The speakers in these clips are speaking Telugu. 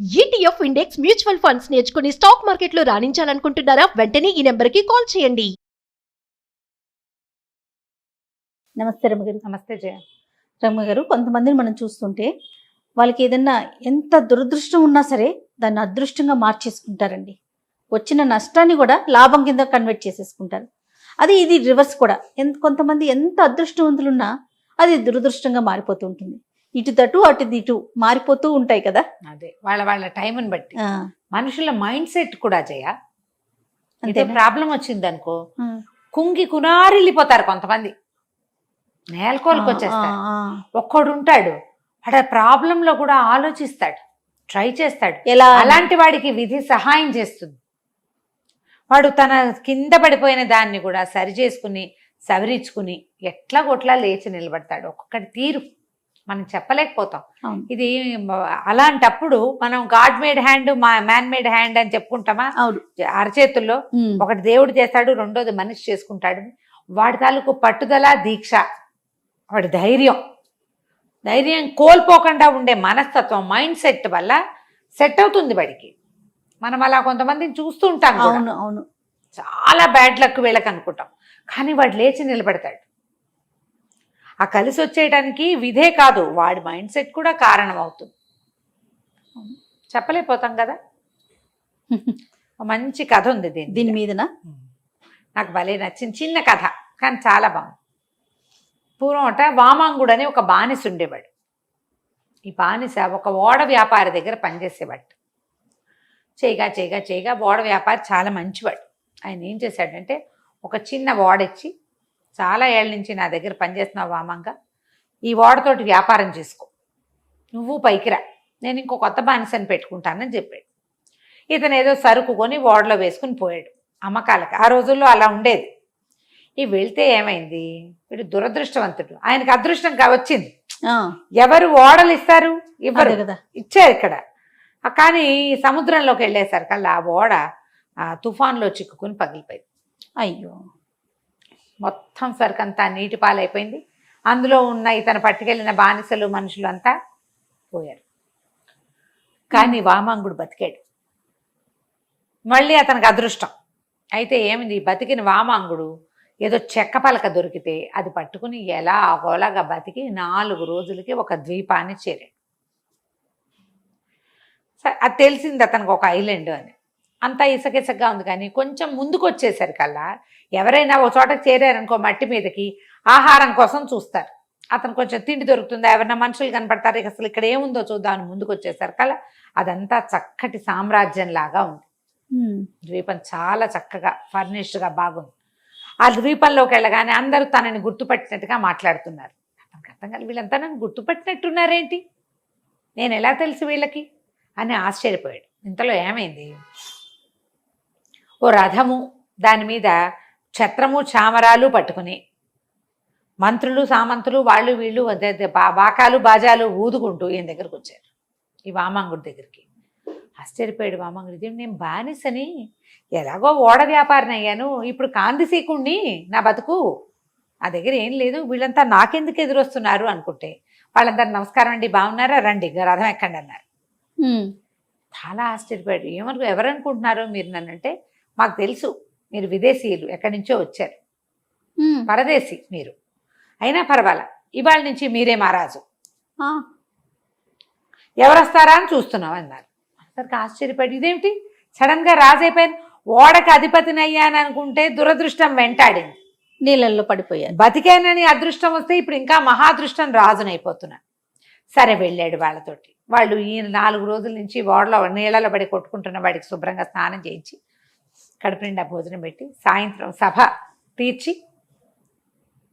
ఈటీఎఫ్ ఇండెక్స్ మ్యూచువల్ ఫండ్స్ నేర్చుకుని స్టాక్ మార్కెట్లో రాణించాలనుకుంటున్నారా? వెంటనే ఈ నెంబర్కి కాల్ చేయండి. నమస్తే రమ్మగారు. నమస్తే జయ. రమ్మగారు, కొంతమందిని మనం చూస్తుంటే వాళ్ళకి ఏదన్నా ఎంత దురదృష్టం ఉన్నా సరే దాన్ని అదృష్టంగా మార్చేసుకుంటారండి. వచ్చిన నష్టాన్ని కూడా లాభం కింద కన్వర్ట్ చేసేసుకుంటారు. అది ఇది రివర్స్ కూడా. కొంతమంది ఎంత అదృష్టవంతులున్నా అది దురదృష్టంగా మారిపోతూ ఉంటుంది. ఇటు తటు అటు ఇటు మారిపోతూ ఉంటాయి కదా. అదే వాళ్ళ టైంని బట్టి మనుషుల మైండ్ సెట్ కూడా జయ. అంతే, అంతే. ప్రాబ్లం వచ్చింది అనుకో కుంగి కునారిల్లిపోతారు కొంతమంది, నేలకోలకు వచ్చేస్తారు. ఒక్కడు ఉంటాడు, వాడు ప్రాబ్లంలో కూడా ఆలోచిస్తాడు, ట్రై చేస్తాడు. ఎలా అలాంటి వాడికి విధి సహాయం చేస్తుంది. వాడు తన కింద పడిపోయిన దాన్ని కూడా సరి చేసుకుని సవరించుకుని ఎట్లా కొట్లా లేచి నిలబడతాడు. ఒక్కొక్కటి తీరు మనం చెప్పలేకపోతాం. ఇది అలాంటప్పుడు మనం God made hand, man made hand అని చెప్పుకుంటామా? అరచేతుల్లో ఒకటి దేవుడు చేస్తాడు, రెండోది మనిషి చేసుకుంటాడు. వాడి తాలూకు పట్టుదల, దీక్ష, వాడి ధైర్యం కోల్పోకుండా ఉండే మనస్తత్వం, మైండ్ సెట్ వల్ల సెట్ అవుతుంది వాడికి. మనం అలా కొంతమందిని చూస్తూ ఉంటాం. అవును అవును, చాలా బ్యాడ్ లక్ వీళ్ళకి అనుకుంటాం, కానీ వాడు లేచి నిలబడతాడు. ఆ కలిసి వచ్చేయడానికి విధే కాదు, వాడి మైండ్ సెట్ కూడా కారణం అవుతుంది. చెప్పలేకపోతాం కదా. మంచి కథ ఉంది దీని మీదన, నాకు భలే నచ్చింది. చిన్న కథ కానీ చాలా బాగుంది. పూర్వం వామాంగుడు అని ఒక బానిస ఉండేవాడు. ఈ బానిస ఒక ఓడ వ్యాపారి దగ్గర పనిచేసేవాడు. చేయగా ఓడ వ్యాపారి చాలా మంచివాడు. ఆయన ఏం చేశాడంటే, ఒక చిన్న ఓడిచ్చి, చాలా ఏళ్ళ నుంచి నా దగ్గర పనిచేస్తున్నావు వామంగ, ఈ ఓడతోటి వ్యాపారం చేసుకో, నువ్వు పైకి రా, నేను ఇంకో కొత్త బానిసని పెట్టుకుంటానని చెప్పాడు. ఇతను ఏదో సరుకు కొని ఓడలో వేసుకుని పోయాడు అమ్మకాలకి. ఆ రోజుల్లో అలా ఉండేది. ఈ వెళ్తే ఏమైంది, వీడు దురదృష్టవంతుడు. ఆయనకు అదృష్టం వచ్చింది. ఎవరు ఓడలు ఇస్తారు? ఇవ్వరు కదా. ఇచ్చారు ఇక్కడ. కానీ సముద్రంలోకి వెళ్ళేసరికల్లా ఆ ఓడ తుఫాన్లో చిక్కుకుని పగిలిపోయింది. అయ్యో, మొత్తం సరుకంతా నీటి పాలైపోయింది. అందులో ఉన్న ఇతను పట్టుకెళ్ళిన బానిసలు, మనుషులు అంతా పోయారు. కానీ వామాంగుడు బతికాడు. మళ్ళీ అతనికి అదృష్టం. అయితే ఏమిది, బతికిన వామాంగుడు ఏదో చెక్క పలక దొరికితే అది పట్టుకుని ఎలా గోలాగా బతికి 4 రోజులకి ఒక ద్వీపాన్ని చేరాడు. అది తెలిసింది అతనికి ఒక ఐలాండ్ అని. అంతా ఇసకిసగ్గా ఉంది. కానీ కొంచెం ముందుకు వచ్చేసరికల్లా ఎవరైనా ఒక చోటకి చేరారనుకో, మట్టి మీదకి ఆహారం కోసం చూస్తారు. అతను కొంచెం తిండి దొరుకుతుందా, ఎవరైనా మనుషులు కనపడతారు, అసలు ఇక్కడ ఏముందో చూద్దామని ముందుకు వచ్చేసరికల్లా అదంతా చక్కటి సామ్రాజ్యం లాగా ఉంది. ద్వీపం చాలా చక్కగా ఫర్నిష్డ్గా బాగుంది. ఆ ద్వీపంలోకి వెళ్ళగానే అందరూ తనని గుర్తుపట్టినట్టుగా మాట్లాడుతున్నారు. అతనికి అర్థం కాదు, వీళ్ళంతా నన్ను గుర్తుపట్టినట్టున్నారేంటి, నేను ఎలా తెలుసు వీళ్ళకి అని ఆశ్చర్యపోయాడు. ఇంతలో ఏమైంది, ఓ రథము, దాని మీద ఛత్రము చామరాలు పట్టుకుని మంత్రులు, సామంతులు, వాళ్ళు వీళ్ళు బాకాలు బాజాలు ఊదుకుంటూ ఈయన దగ్గరకు వచ్చారు, ఈ వామాంగుడి దగ్గరికి. ఆశ్చర్యపోయాడు వామాంగుడు. ఇది నేను బానిసని, ఎలాగో ఓడ వ్యాపారిని అయ్యాను, ఇప్పుడు కాందిసీకుణ్ణి, నా బతుకు ఆ దగ్గర ఏం లేదు, వీళ్ళంతా నాకెందుకు ఎదురొస్తున్నారు అనుకుంటే, వాళ్ళందరూ నమస్కారం అండి, బాగున్నారా, రండి రథం ఎక్కండి అన్నారు. చాలా ఆశ్చర్యపోయాడు. ఎవరనుకుంటున్నారు మీరు నన్నంటే, మాకు తెలుసు మీరు విదేశీయులు, ఎక్కడి నుంచో వచ్చారు, పరదేశీ మీరు, అయినా పర్వాలా, ఇవాళ నుంచి మీరే మహారాజు, ఎవరొస్తారా అని చూస్తున్నాం అన్నారు. అందరికి ఆశ్చర్యపడి, ఇదేమిటి సడన్గా రాజు అయిపోయాను, ఓడకి అధిపతిని అయ్యాను అనుకుంటే దురదృష్టం వెంటాడింది, నీళ్ళల్లో పడిపోయాను. బతికానని అదృష్టం వస్తే ఇప్పుడు ఇంకా మహాదృష్టం, రాజునైపోతున్నాను. సరే వెళ్ళాడు వాళ్ళతోటి. వాళ్ళు ఈ 4 రోజుల నుంచి ఓడలో నీళ్ళలో పడి కొట్టుకుంటున్న వాడికి శుభ్రంగా స్నానం చేయించి కడుపు నిండా భోజనం పెట్టి సాయంత్రం సభ తీర్చి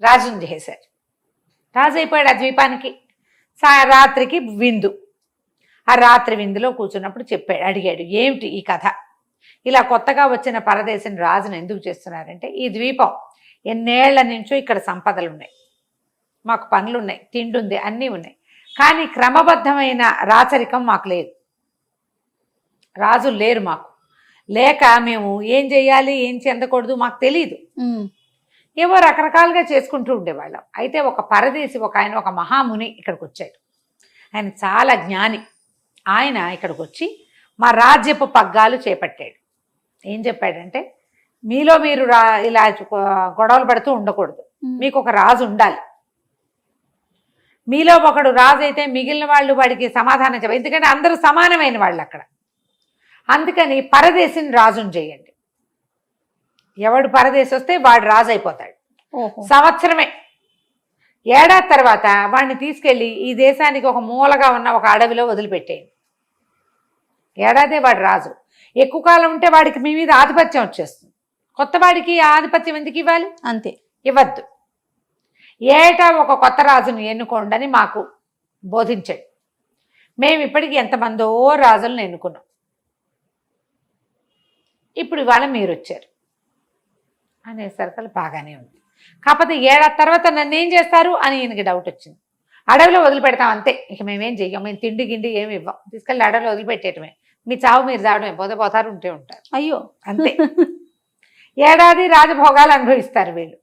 రాజుని చేశారు. రాజు అయిపోయాడు ఆ ద్వీపానికి. రాత్రికి విందు. ఆ రాత్రి విందులో కూర్చున్నప్పుడు అడిగాడు, ఏమిటి ఈ కథ, ఇలా కొత్తగా వచ్చిన పరదేశం రాజును ఎందుకు చేస్తున్నారంటే, ఈ ద్వీపం ఎన్నేళ్ల నుంచో ఇక్కడ సంపదలు ఉన్నాయి, మాకు పనులు ఉన్నాయి, తిండి ఉంది, అన్నీ ఉన్నాయి, కానీ క్రమబద్ధమైన రాచరికం మాకు లేదు, రాజులు లేరు మాకు, లేక మేము ఏం చేయాలి ఏం చెందకూడదు మాకు తెలియదు, ఏవో రకరకాలుగా చేసుకుంటూ ఉండేవాళ్ళం. అయితే ఒక పరదేశి, ఒక ఆయన, ఒక మహాముని ఇక్కడికి వచ్చాడు. ఆయన చాలా జ్ఞాని. ఆయన ఇక్కడికి వచ్చి మా రాజ్యపు పగ్గాలు చేపట్టాడు. ఏం చెప్పాడంటే, మీలో మీరు ఇలా గొడవలు పడుతూ ఉండకూడదు, మీకు ఒక రాజు ఉండాలి. మీలో ఒకడు రాజు అయితే మిగిలిన వాళ్ళు వాడికి సమాధానం చెప్పాలి, ఎందుకంటే అందరూ సమానమైన వాళ్ళు అక్కడ. అందుకని పరదేశిని రాజుని చేయండి. ఎవడు పరదేశి వస్తే వాడు రాజు అయిపోతాడు. సంవత్సరమే, ఏడాది తర్వాత వాడిని తీసుకెళ్ళి ఈ దేశానికి ఒక మూలగా ఉన్న ఒక అడవిలో వదిలిపెట్టేయండి. ఏడాదే వాడు రాజు. ఎక్కువ కాలం ఉంటే వాడికి మీ మీద ఆధిపత్యం వచ్చేస్తుంది. కొత్త వాడికి ఆధిపత్యం ఎందుకు ఇవ్వాలి? అంతే, ఇవ్వద్దు. ఏటా ఒక కొత్త రాజుని ఎన్నుకోండి అని మాకు బోధించాడు. మేము ఇప్పటికీ ఎంతమందో రాజులను ఎన్నుకున్నాం. ఇప్పుడు ఇవాళ మీరు వచ్చారు అనేసరికి బాగానే ఉంది. కాకపోతే ఏడాది తర్వాత నన్ను ఏం చేస్తారు అని ఈయనకి డౌట్ వచ్చింది. అడవిలో వదిలిపెడతాం అంతే, ఇక మేమేం చెయ్యం, మేము తిండి గిండి ఏమి ఇవ్వం, తీసుకెళ్ళి అడవిలో వదిలిపెట్టేయటమే, మీ చావు మీరు చావడమే, పోతే పోతారు ఉంటే ఉంటారు, అయ్యో అంతే. ఏడాది రాజభోగాలు అనుభవిస్తారు వీళ్ళు.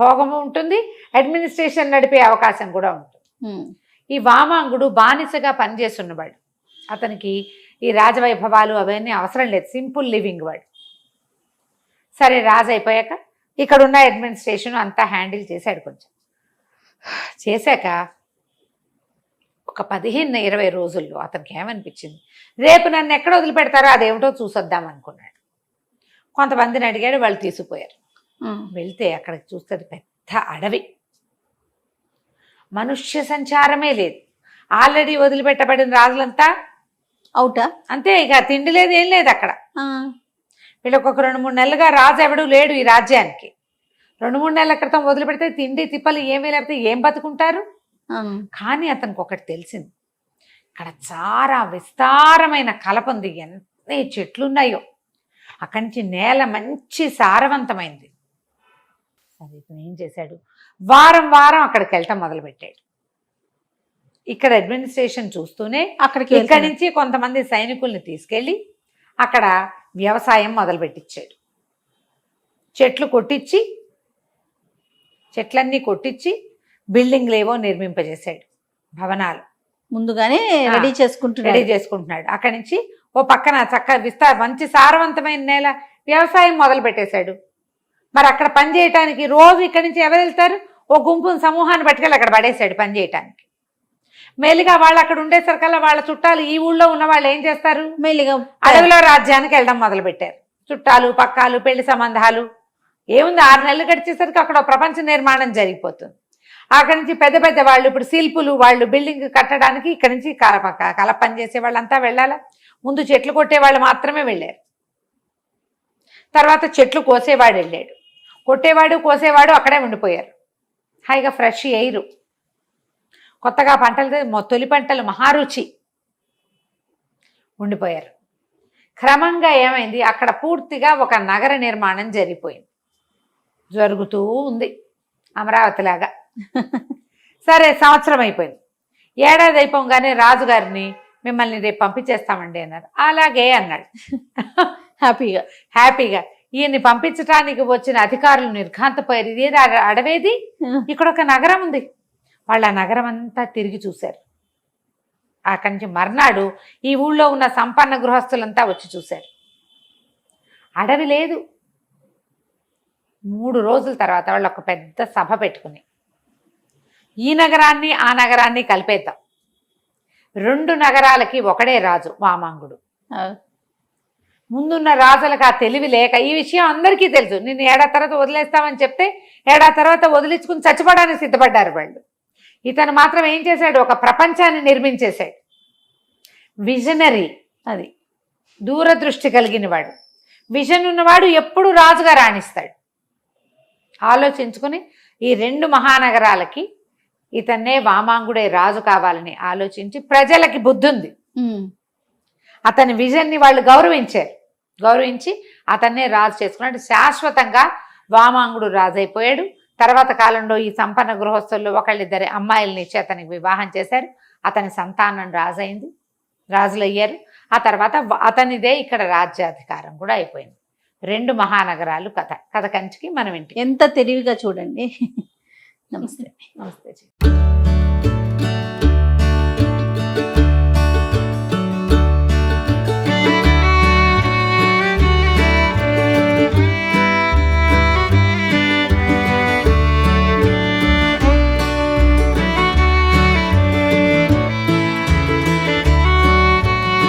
భోగము ఉంటుంది, అడ్మినిస్ట్రేషన్ నడిపే అవకాశం కూడా ఉంటుంది. ఈ వామాంగుడు బానిసగా పనిచేస్తున్నవాడు. అతనికి ఈ రాజవైభవాలు అవన్నీ అవసరం లేదు, సింపుల్ లివింగ్ వాడు. సరే, రాజు అయిపోయాక ఇక్కడున్న అడ్మినిస్ట్రేషన్ అంతా హ్యాండిల్ చేశాడు. కొంచెం చేశాక ఒక 15-20 రోజుల్లో అతనికి ఏమనిపించింది, రేపు నన్ను ఎక్కడ వదిలిపెడతారో అదేమిటో చూసొద్దాం అనుకున్నాడు. కొంతమందిని అడిగాడు, వాళ్ళు తీసుకుపోయారు. వెళ్తే అక్కడికి చూస్తే పెద్ద అడవి, మనుష్య సంచారమే లేదు. ఆల్రెడీ వదిలిపెట్టబడిన రాజులంతా అవుటా, అంతే, ఇక తిండి లేదు, ఏం లేదు అక్కడ. వీళ్ళకి ఒక 2-3 నెలలుగా రాజు ఎవడు లేడు ఈ రాజ్యానికి. 2-3 నెలల క్రితం వదిలిపెడితే తిండి తిప్పలు ఏమీ లేకపోతే ఏం బతుకుంటారు. కానీ అతనికి ఒకటి తెలిసింది, ఇక్కడ చాలా విస్తారమైన కలప ఉంది, ఎన్ని చెట్లున్నాయో. అక్కడి నుంచి నేల మంచి సారవంతమైంది. సరే, ఇతను ఏం చేశాడు, వారం వారం అక్కడికి వెళ్ళటం మొదలుపెట్టాడు. ఇక్కడ అడ్మినిస్ట్రేషన్ చూస్తూనే ఇక్కడి నుంచి కొంతమంది సైనికుల్ని తీసుకెళ్ళి అక్కడ వ్యవసాయం మొదలుపెట్టించాడు. చెట్లన్నీ కొట్టించి బిల్డింగ్లు ఏవో నిర్మింపజేశాడు, భవనాలు ముందుగానే రెడీ చేసుకుంటున్నాడు. అక్కడి నుంచి ఓ పక్కన మంచి సారవంతమైన నేల, వ్యవసాయం మొదలు పెట్టేశాడు. మరి అక్కడ పని చేయటానికి రోజు ఇక్కడి నుంచి ఎవరు వెళ్తారు, ఓ గుంపుని సమూహాన్ని పట్టుకెళ్ళి అక్కడ పడేశాడు పని చేయటానికి. మెల్లిగా వాళ్ళు అక్కడ ఉండేసరికల్లా వాళ్ళ చుట్టాలు ఈ ఊళ్ళో ఉన్న వాళ్ళు ఏం చేస్తారు, మెల్లిగా అడవిలో రాజ్యానికి వెళ్ళడం మొదలు పెట్టారు. చుట్టాలు పక్కాలు పెళ్లి సంబంధాలు ఏముంది, 6 నెలలు గడిచేసరికి అక్కడ ప్రపంచ నిర్మాణం జరిగిపోతుంది. అక్కడి నుంచి పెద్ద పెద్ద వాళ్ళు, ఇప్పుడు శిల్పులు, వాళ్ళు బిల్డింగ్ కట్టడానికి ఇక్కడి నుంచి కల పని చేసే వాళ్ళంతా వెళ్ళాలా. ముందు చెట్లు కొట్టేవాళ్ళు మాత్రమే వెళ్ళారు, తర్వాత చెట్లు కోసేవాడు వెళ్ళాడు. కొట్టేవాడు కోసేవాడు అక్కడే ఉండిపోయారు. హాయిగా ఫ్రెష్ ఎయిర్, కొత్తగా పంటలు, తొలి పంటలు మహారుచి, ఉండిపోయారు. క్రమంగా ఏమైంది, అక్కడ పూర్తిగా ఒక నగర నిర్మాణం జరుగుతూ ఉంది, అమరావతి లాగా. సరే, సంవత్సరం అయిపోయింది. ఏడాది అయిపోగానే రాజుగారిని, మిమ్మల్ని రేపు పంపించేస్తామండి అన్నారు. అలాగే అన్నాడు హ్యాపీగా. ఈయన్ని పంపించడానికి వచ్చిన అధికారులు నిర్ఘాంతపోయారు. ఇదేది అడవేది, ఇక్కడ ఒక నగరం ఉంది. వాళ్ళ నగరం అంతా తిరిగి చూశారు. అక్కడి నుంచి మర్నాడు ఈ ఊళ్ళో ఉన్న సంపన్న గృహస్థులంతా వచ్చి చూశారు. అడవి లేదు. 3 రోజుల తర్వాత వాళ్ళు ఒక పెద్ద సభ పెట్టుకుని, ఈ నగరాన్ని ఆ నగరాన్ని కలిపేద్దాం, 2 నగరాలకి ఒకడే రాజు వామాంగుడు. ముందున్న రాజులకు ఆ తెలివి లేక, ఈ విషయం అందరికీ తెలుసు, నిన్ను ఏడాది తర్వాత వదిలేస్తామని చెప్తే ఏడాది తర్వాత వదిలించుకుని చచ్చిపోవడానికి సిద్ధపడ్డారు వాళ్ళు. ఇతను మాత్రం ఏం చేశాడు, ఒక ప్రపంచాన్ని నిర్మించేశాడు. విజనరీ, అది దూరదృష్టి కలిగిన వాడు. విజన్ ఉన్నవాడు ఎప్పుడు రాజుగా రాణిస్తాడు. ఆలోచించుకుని ఈ 2 మహానగరాలకి ఇతన్నే వామాంగుడే రాజు కావాలని ఆలోచించి, ప్రజలకి బుద్ధి ఉంది, అతని విజన్ని వాళ్ళు గౌరవించి అతన్నే రాజు చేసుకున్నాడు. శాశ్వతంగా వామాంగుడు రాజు అయిపోయాడు. తర్వాత కాలంలో ఈ సంపన్న గృహస్థుల్లో ఒకళ్ళిద్దరి అమ్మాయిల్ని ఇచ్చి అతనికి వివాహం చేశారు. అతని సంతానం రాజులయ్యారు. ఆ తర్వాత అతనిదే ఇక్కడ రాజ్యాధికారం కూడా అయిపోయింది. 2 మహానగరాలు కథ కంచికి మనం ఇంటికి. ఎంత తెలివిగా చూడండి. నమస్తే. నమస్తే.